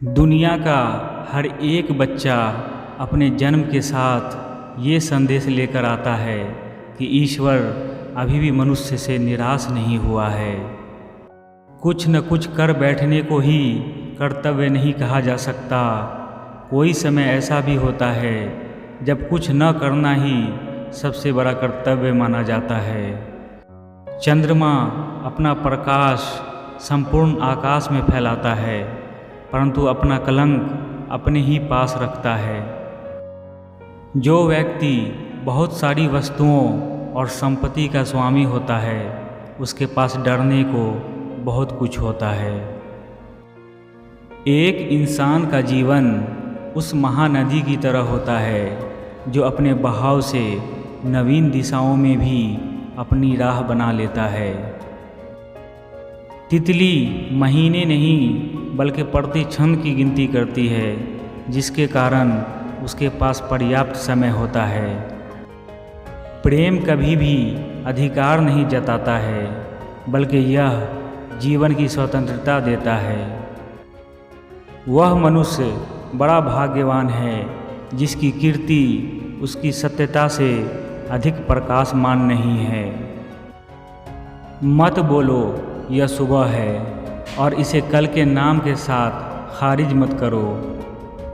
दुनिया का हर एक बच्चा अपने जन्म के साथ ये संदेश लेकर आता है कि ईश्वर अभी भी मनुष्य से निराश नहीं हुआ है। कुछ न कुछ कर बैठने को ही कर्तव्य नहीं कहा जा सकता। कोई समय ऐसा भी होता है जब कुछ न करना ही सबसे बड़ा कर्तव्य माना जाता है। चंद्रमा अपना प्रकाश संपूर्ण आकाश में फैलाता है, परंतु अपना कलंक अपने ही पास रखता है। जो व्यक्ति बहुत सारी वस्तुओं और संपत्ति का स्वामी होता है, उसके पास डरने को बहुत कुछ होता है। एक इंसान का जीवन उस महानदी की तरह होता है जो अपने बहाव से नवीन दिशाओं में भी अपनी राह बना लेता है। तितली महीने नहीं बल्कि प्रति क्षण की गिनती करती है, जिसके कारण उसके पास पर्याप्त समय होता है। प्रेम कभी भी अधिकार नहीं जताता है, बल्कि यह जीवन की स्वतंत्रता देता है। वह मनुष्य बड़ा भाग्यवान है जिसकी कीर्ति उसकी सत्यता से अधिक प्रकाशमान नहीं है। मत बोलो यह सुबह है और इसे कल के नाम के साथ खारिज मत करो।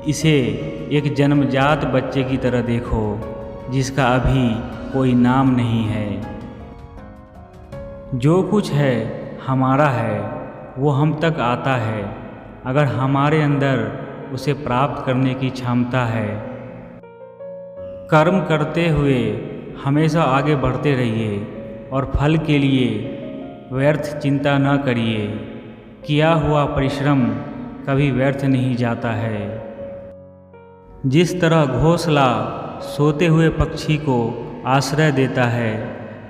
इसे एक जन्मजात बच्चे की तरह देखो जिसका अभी कोई नाम नहीं है। जो कुछ है हमारा है, वो हम तक आता है अगर हमारे अंदर उसे प्राप्त करने की क्षमता है। कर्म करते हुए हमेशा आगे बढ़ते रहिए और फल के लिए व्यर्थ चिंता न करिए। किया हुआ परिश्रम कभी व्यर्थ नहीं जाता है। जिस तरह घोंसला सोते हुए पक्षी को आश्रय देता है,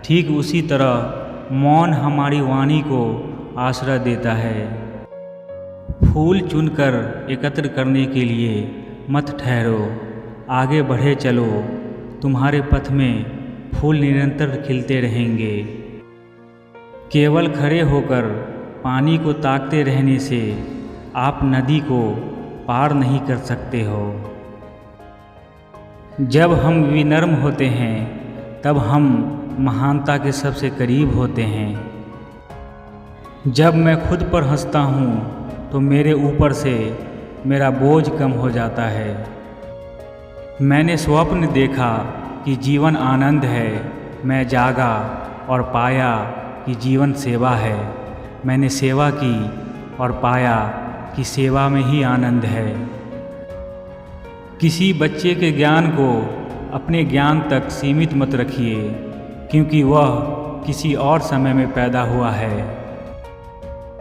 ठीक उसी तरह मौन हमारी वाणी को आश्रय देता है। फूल चुनकर एकत्र करने के लिए मत ठहरो, आगे बढ़े चलो। तुम्हारे पथ में फूल निरंतर खिलते रहेंगे। केवल खड़े होकर पानी को ताकते रहने से आप नदी को पार नहीं कर सकते हो। जब हम विनम्र होते हैं तब हम महानता के सबसे करीब होते हैं। जब मैं खुद पर हंसता हूँ तो मेरे ऊपर से मेरा बोझ कम हो जाता है। मैंने स्वप्न देखा कि जीवन आनंद है। मैं जागा और पाया कि जीवन सेवा है। मैंने सेवा की और पाया कि सेवा में ही आनंद है। किसी बच्चे के ज्ञान को अपने ज्ञान तक सीमित मत रखिए, क्योंकि वह किसी और समय में पैदा हुआ है।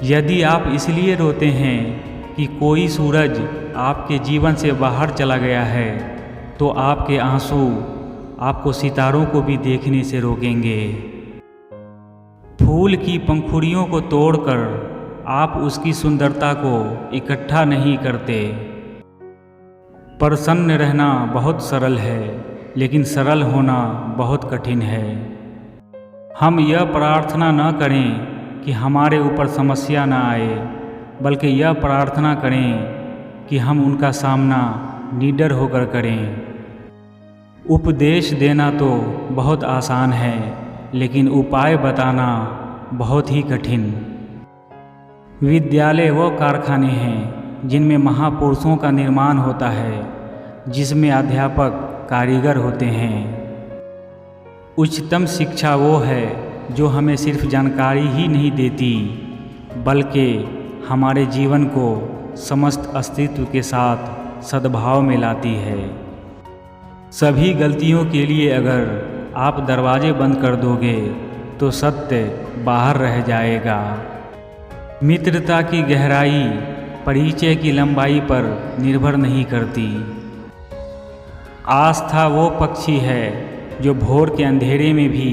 यदि आप इसलिए रोते हैं कि कोई सूरज आपके जीवन से बाहर चला गया है, तो आपके आंसू आपको सितारों को भी देखने से रोकेंगे। फूल की पंखुड़ियों को तोड़कर आप उसकी सुंदरता को इकट्ठा नहीं करते। प्रसन्न रहना बहुत सरल है, लेकिन सरल होना बहुत कठिन है। हम यह प्रार्थना न करें कि हमारे ऊपर समस्या न आए, बल्कि यह प्रार्थना करें कि हम उनका सामना निडर होकर करें। उपदेश देना तो बहुत आसान है, लेकिन उपाय बताना बहुत ही कठिन। विद्यालय वो कारखाने हैं जिनमें महापुरुषों का निर्माण होता है, जिसमें अध्यापक कारीगर होते हैं। उच्चतम शिक्षा वो है जो हमें सिर्फ जानकारी ही नहीं देती, बल्कि हमारे जीवन को समस्त अस्तित्व के साथ सद्भाव में लाती है। सभी गलतियों के लिए अगर आप दरवाजे बंद कर दोगे तो सत्य बाहर रह जाएगा। मित्रता की गहराई परिचय की लंबाई पर निर्भर नहीं करती। आस्था वो पक्षी है जो भोर के अंधेरे में भी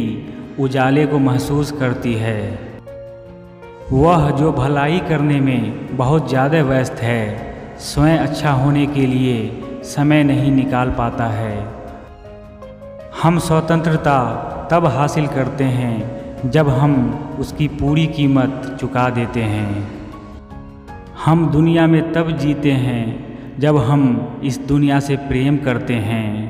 उजाले को महसूस करती है। वह जो भलाई करने में बहुत ज़्यादा व्यस्त है, स्वयं अच्छा होने के लिए समय नहीं निकाल पाता है। हम स्वतंत्रता तब हासिल करते हैं जब हम उसकी पूरी कीमत चुका देते हैं। हम दुनिया में तब जीते हैं जब हम इस दुनिया से प्रेम करते हैं।